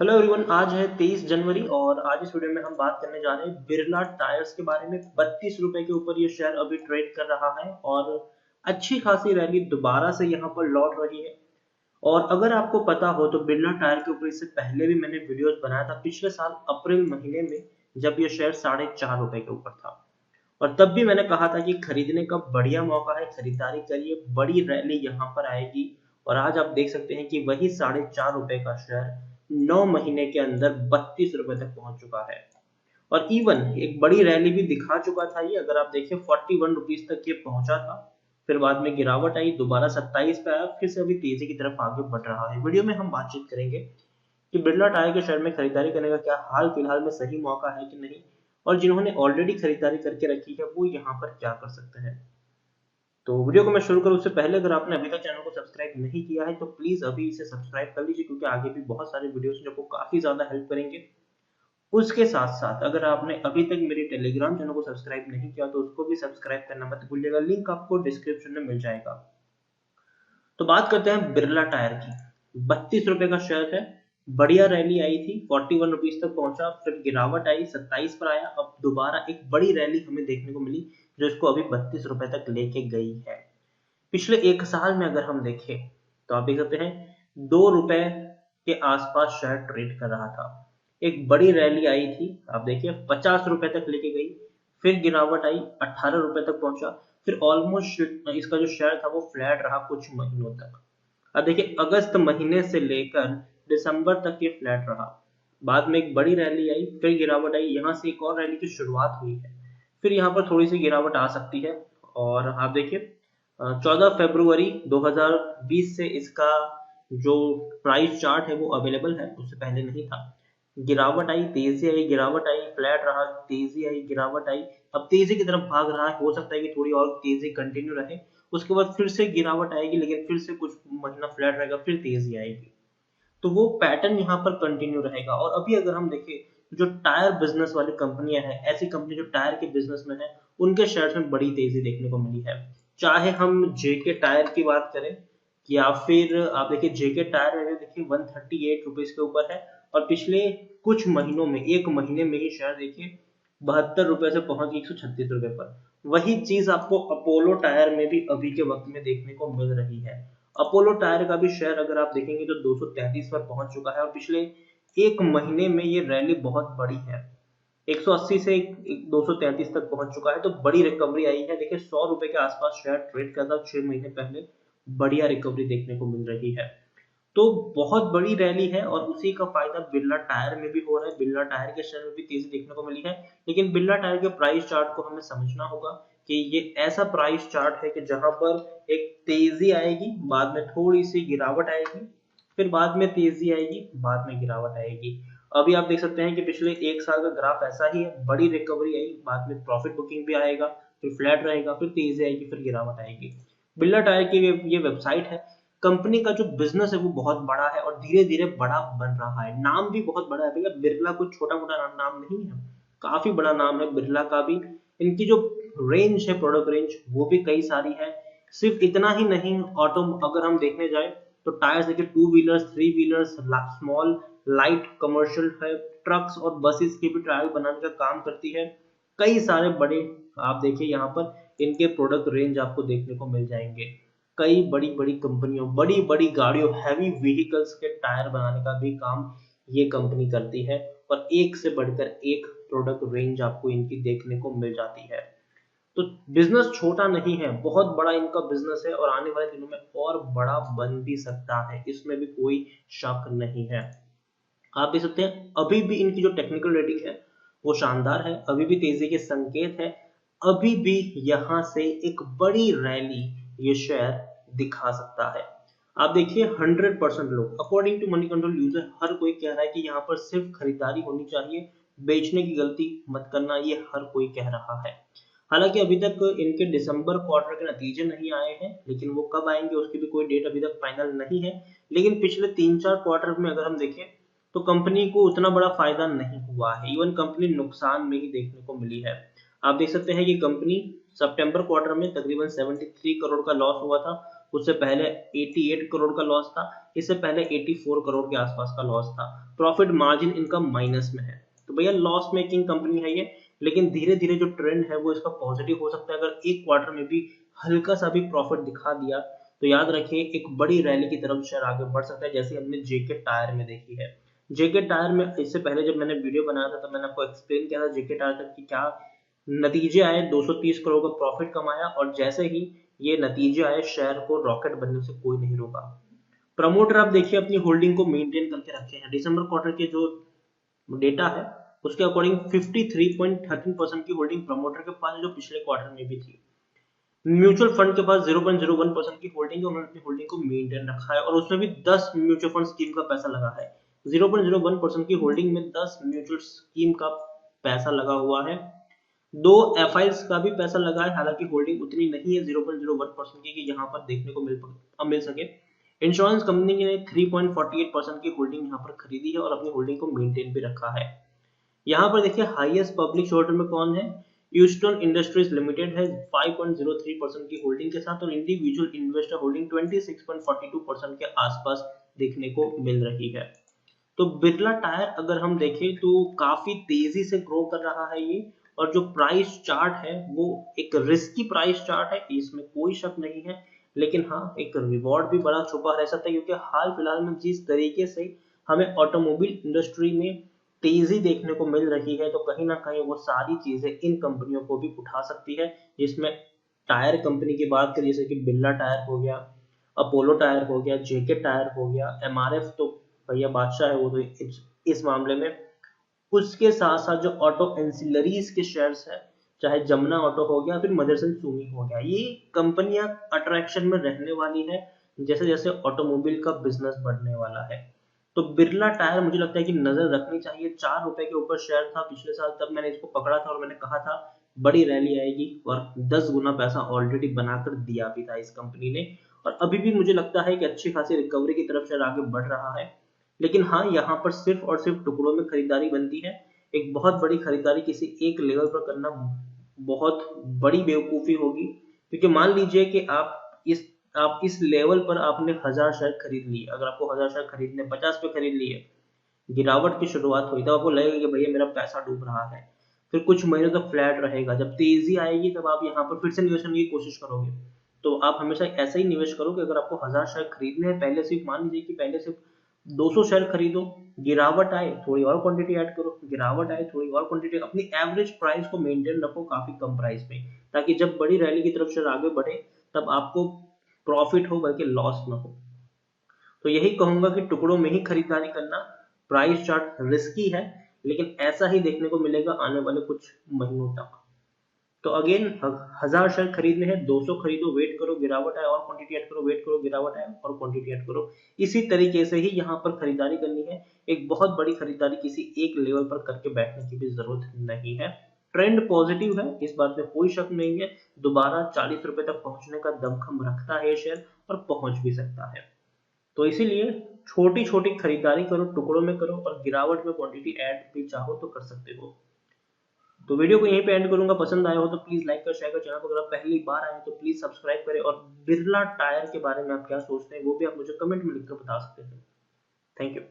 Hello everyone, आज है 23 जनवरी और आज इस वीडियो में हम बात करने जा रहे हैं बिरला टायर्स के बारे में। 32 रुपए के ऊपर ये शेयर अभी ट्रेड कर रहा है और अच्छी खासी रैली दोबारा से यहाँ पर लौट रही है। और अगर आपको पता हो तो बिरला टायर के ऊपर इससे पहले भी मैंने वीडियोस बनाया था पिछले साल अप्रैल महीने में, जब ये शेयर 4.5 रुपए के ऊपर था। और तब भी मैंने कहा था कि खरीदने का बढ़िया मौका है, खरीदारी करिए, बड़ी रैली यहाँ पर आएगी। और आज आप देख सकते हैं कि वही 4.5 रुपए का शेयर 9 महीने के अंदर 32 रुपए तक पहुंच चुका है। और इवन एक बड़ी रैली भी दिखा चुका था ये। अगर आप देखिए 41 रुपीज तक ये पहुंचा था, फिर बाद में गिरावट आई, दोबारा 27 पे आया, फिर से अभी तेजी की तरफ आगे बढ़ रहा है। वीडियो में हम बातचीत करेंगे कि बिरला टायर के शेयर में खरीदारी करने का क्या हाल फिलहाल में सही मौका है कि नहीं, और जिन्होंने ऑलरेडी खरीदारी करके रखी है वो यहाँ पर क्या कर सकते हैं। तो वीडियो को मैं शुरू करूँ उससे पहले अगर आपने अभी तक चैनल को सब्सक्राइब नहीं किया है तो प्लीज अभी इसे सब्सक्राइब कर लीजिए, क्योंकि आगे भी बहुत सारे वीडियोस जो आपको काफी ज्यादा हेल्प करेंगे। उसके साथ साथ अगर आपने अभी तक मेरे टेलीग्राम चैनल को सब्सक्राइब नहीं किया तो उसको भी सब्सक्राइब करना मत भूलिएगा, लिंक आपको डिस्क्रिप्शन में मिल जाएगा। तो बात करते हैं बिरला टायर की। 32 रुपए का शेयर है, बढ़िया रैली आई थी, 41 रुपीज तक पहुंचा, फिर गिरावट आई, 27 पर आया, अब दोबारा एक बड़ी रैली हमें देखने को मिली जो इसको अभी 32 रुपए तक लेके गई है। पिछले एक साल में अगर हम देखें तो आप देख सकते हैं 2 रुपए के आसपास शेयर ट्रेड कर रहा था। एक बड़ी रैली आई थी, आप देखिए 50 रुपए तक लेके गई, फिर गिरावट आई, 18 रुपए तक पहुंचा, फिर ऑलमोस्ट इसका जो शेयर था वो फ्लैट रहा कुछ महीनों तक। अब देखिए अगस्त महीने से लेकर दिसंबर तक ये फ्लैट रहा। बाद में एक बड़ी रैली आई, फिर गिरावट आई, यहाँ से एक और रैली की शुरुआत हुई है, फिर यहाँ पर थोड़ी सी गिरावट आ सकती है। और आप देखिए 14 फरवरी 2020 से इसका जो प्राइस चार्ट है वो अवेलेबल है, उससे पहले नहीं था। गिरावट आई, तेजी आई, गिरावट आई, फ्लैट रहा, तेजी आई, गिरावट आई, अब तेजी की तरफ भाग रहा है। हो सकता है कि थोड़ी और तेजी कंटिन्यू रहे, उसके बाद फिर से गिरावट आएगी, लेकिन फिर से कुछ महीना फ्लैट रहेगा, फिर तेजी आएगी। तो वो पैटर्न यहाँ पर कंटिन्यू रहेगा। और अभी अगर हम देखें जो टायर बिजनेस वाली कंपनियां हैं, ऐसी कंपनी जो टायर के बिजनेस में है, उनके शेयर्स में बड़ी तेजी देखने को मिली है। चाहे हम जेके टायर की बात करें या फिर आप देखिए जेके टायर में देखिए 138 रुपीज के ऊपर है, और पिछले कुछ महीनों में, एक महीने में ही शेयर देखिए 72 रुपए से पहुंच 136 रुपए पर। वही चीज आपको अपोलो टायर में भी अभी के वक्त में देखने को मिल रही है। अपोलो टायर का भी शेयर अगर आप देखेंगे तो 233 पर पहुंच चुका है, और पिछले एक महीने में ये रैली बहुत बड़ी है, 180 से 233 तक पहुंच चुका है। तो बड़ी रिकवरी आई है। देखिए 100 रुपए के आसपास शेयर ट्रेड करता 6 महीने पहले, बढ़िया रिकवरी देखने को मिल रही है। तो बहुत बड़ी रैली है और उसी का फायदा बिरला टायर में भी हो रहा है। बिरला टायर के शेयर में भी तेजी देखने को मिली है, लेकिन बिरला टायर के प्राइस चार्ट को हमें समझना होगा कि ये ऐसा प्राइस चार्ट है कि जहां पर एक तेजी आएगी, बाद में थोड़ी सी गिरावट आएगी, फिर बाद में तेजी आएगी, बाद में गिरावट आएगी। अभी आप देख सकते हैं कि पिछले एक साल का ग्राफ ऐसा ही है, बड़ी रिकवरी आई, बाद में प्रॉफिट बुकिंग भी आएगा, फिर फ्लैट रहेगा, फिर तेजी आएगी, फिर गिरावट आएगी। बिरला टायर की ये वेबसाइट है। कंपनी का जो बिजनेस है वो बहुत बड़ा है और धीरे धीरे बड़ा बन रहा है। नाम भी बहुत बड़ा है भैया, बिरला कुछ छोटा मोटा नाम नहीं है, काफी बड़ा नाम है बिरला का भी। इनकी जो रेंज है, प्रोडक्ट रेंज, वो भी कई सारी है। सिर्फ इतना ही नहीं, ऑटो अगर हम देखने जाए तो टायर्स देखिए, 2 wheelers, 3 wheelers, small light commercial है, ट्रक्स और बसेस के भी टायर बनाने का काम करती है। कई सारे बड़े, आप देखिए यहाँ पर इनके प्रोडक्ट रेंज आपको देखने को मिल जाएंगे। कई बड़ी बड़ी कंपनियों, बड़ी बड़ी गाड़ियों, हैवी व्हीकल्स के टायर बनाने का भी काम ये कंपनी करती है, और एक से बढ़कर एक प्रोडक्ट रेंज आपको इनकी देखने को मिल जाती है। तो बिजनेस छोटा नहीं है, बहुत बड़ा इनका बिजनेस है, और आने वाले दिनों में और बड़ा बन भी सकता है, इसमें भी कोई शक नहीं है। आप देख सकते हैं अभी भी इनकी जो टेक्निकल रेटिंग है वो शानदार है, अभी भी तेजी के संकेत है, अभी भी यहां से एक बड़ी रैली ये शेयर दिखा सकता है। आप देखिए 100% लोग, according to Moneycontrol user, हर कोई कह रहा है कि यहाँ पर सिर्फ खरीदारी होनी चाहिए, बेचने की गलती मत करना, ये हर कोई कह रहा है। हालांकि अभी तक इनके दिसंबर क्वार्टर के नतीजे नहीं आए हैं, लेकिन वो कब आएंगे उसकी भी कोई डेट अभी तक फाइनल नहीं है। लेकिन पिछले 3-4 क्वार्टर में अगर हम देखें तो कंपनी को उतना बड़ा फायदा नहीं हुआ है, इवन कंपनी नुकसान में ही देखने को मिली है। आप देख सकते हैं कि कंपनी सितंबर क्वार्टर में तकरीबन 73 करोड़ का लॉस हुआ था, उससे पहले 88 करोड़ का लॉस था, इससे पहले 84 करोड़ के आसपास का लॉस था। प्रॉफिट मार्जिन इनका माइनस में है, तो भैया लॉस मेकिंग कंपनी है ये। लेकिन धीरे धीरे जो ट्रेंड है वो इसका पॉजिटिव हो सकता है। अगर एक क्वार्टर में भी हल्का सा भी प्रॉफिट दिखा दिया तो याद रखिए एक बड़ी रैली की तरफ शेयर आगे बढ़ सकता है, जैसे हमने जेके टायर में देखी है। जेके टायर में इससे पहले जब मैंने वीडियो बनाया था तो मैंने आपको एक्सप्लेन किया था जेके टायर तक की क्या नतीजे आए। 230 करोड़ का प्रॉफिट कमाया और जैसे ही ये नतीजे आए शेयर को रॉकेट बनने से कोई नहीं रोका। प्रमोटर आप देखिए अपनी होल्डिंग को मेंटेन करके रखे हैं। दिसंबर क्वार्टर के जो डेटा है उसके अकॉर्डिंग 53.13% की होल्डिंग प्रमोटर के पास है, जो पिछले क्वार्टर में भी थी। म्यूचुअल फंड के पास 0.01% की होल्डिंग है, उन्होंने अपनी होल्डिंग को मेंटेन रखा है और उसमें भी 10 म्यूचुअल फंड स्कीम का पैसा लगा है। 0.01% की होल्डिंग में 10 म्यूचुअल स्कीम का पैसा लगा हुआ है। 2 एफआईज का भी पैसा लगा है, हालांकि होल्डिंग उतनी नहीं है 0.01% की कि यहाँ पर देखने को मिल सके। इंश्योरेंस कंपनी ने 3.48% की होल्डिंग यहाँ पर खरीदी है और अपनी होल्डिंग को मेंटेन भी रखा है। यहाँ पर देखिए हाईएस्ट पब्लिक शॉर्टर में कौन है, ह्यूस्टन इंडस्ट्रीज लिमिटेड है 5.03% की होल्डिंग के साथ और इंडिविजुअल इन्वेस्टर होल्डिंग 26.42% के आसपास देखने को मिल रही है। तो बिरला टायर अगर हम देखें तो काफी तेजी से ग्रो कर रहा है ये, और जो प्राइस चार्ट है वो एक रिस्की प्राइस चार्ट है, इसमें कोई शक नहीं है। लेकिन हाँ एक रिवॉर्ड भी बड़ा छुपा रह सकता है, क्योंकि हाल फिलहाल में जिस तरीके से हमें ऑटोमोबाइल इंडस्ट्री में तेजी देखने को मिल रही है तो कहीं ना कहीं वो सारी चीजें इन कंपनियों को भी उठा सकती है। जिसमें टायर कंपनी की बात करें जैसे कि बिरला टायर हो गया, अपोलो टायर हो गया, जेके टायर हो गया, एमआरएफ तो भैया बादशाह है वो तो इस मामले में। उसके साथ साथ जो ऑटो एंसिलरीज के शेयर्स है, चाहे जमुना ऑटो हो गया फिर मदरसन सुमी हो गया, ये कंपनियां अट्रैक्शन में रहने वाली है जैसे जैसे ऑटोमोबाइल का बिजनेस बढ़ने वाला है। तो बिरला टायर मुझे लगता है कि नजर रखनी चाहिए। 4 रुपए के ऊपर शेयर था पिछले साल, तब मैंने इसको पकड़ा था और मैंने कहा था बड़ी रैली आएगी, और 10 गुना पैसा ऑलरेडी बनाकर दिया भी था इस कंपनी ने। और अभी भी मुझे लगता है कि अच्छी खासी रिकवरी की तरफ शेयर आगे बढ़ रहा है। लेकिन हाँ यहाँ पर सिर्फ और सिर्फ टुकड़ों में खरीदारी बनती है। एक बहुत बड़ी खरीदारी किसी एक लेवल पर करना बहुत बड़ी बेवकूफी होगी, क्योंकि मान लीजिए कि आप इस लेवल पर आपने 1000 शेयर खरीद लिए, अगर आपको 1000 शेयर खरीदने 50 पे खरीद लिए, गिरावट की शुरुआत हुई तब आपको लगेगा कि भैया मेरा पैसा डूब रहा है। फिर कुछ महीनों तक फ्लैट रहेगा, जब तेजी आएगी तब आप यहाँ पर फिर से निवेश करने की कोशिश करोगे। तो आप हमेशा ऐसा ही निवेश करो कि अगर आपको 1000 शेयर खरीदने हैं, पहले सिर्फ मान लीजिए कि पहले सिर्फ 200 शेयर खरीदो, गिरावट आए थोड़ी और क्वांटिटी ऐड करो, गिरावट आए थोड़ी और क्वांटिटी, अपनी एवरेज प्राइस को मेंटेन रखो काफी कम प्राइस में, ताकि जब बड़ी रैली की तरफ शेयर आगे बढ़े तब आपको प्रॉफिट हो बल्कि लॉस ना हो। तो यही कहूंगा कि टुकड़ों में ही खरीदारी करना। प्राइस चार्ट रिस्की है लेकिन ऐसा ही देखने को मिलेगा आने वाले कुछ महीनों तक। तो अगेन 1000 शेयर खरीदने हैं, 200 खरीदो, वेट करो गिरावट आए और क्वांटिटी ऐड करो, वेट करो गिरावट आए और क्वांटिटी ऐड करो। इसी तरीके से ही यहाँ पर खरीदारी करनी है। एक बहुत बड़ी खरीदारी किसी एक लेवल पर करके बैठने की भी जरूरत नहीं है। ट्रेंड पॉजिटिव है, इस बात में कोई शक नहीं है। दोबारा 40 रुपए तक पहुंचने का दमखम रखता है शेयर और पहुंच भी सकता है। तो इसीलिए छोटी छोटी खरीदारी करो, टुकड़ों में करो, और गिरावट में क्वांटिटी ऐड भी चाहो तो कर सकते हो। तो वीडियो को यहीं पे एंड करूंगा। पसंद आया हो तो प्लीज लाइक कर, शेयर कर, चैनल को अगर आप पहली बार आए तो प्लीज सब्सक्राइब करें, और बिरला टायर के बारे में आप क्या सोचते हैं वो भी आप मुझे कमेंट में लिखकर बता सकते हैं। Thank you.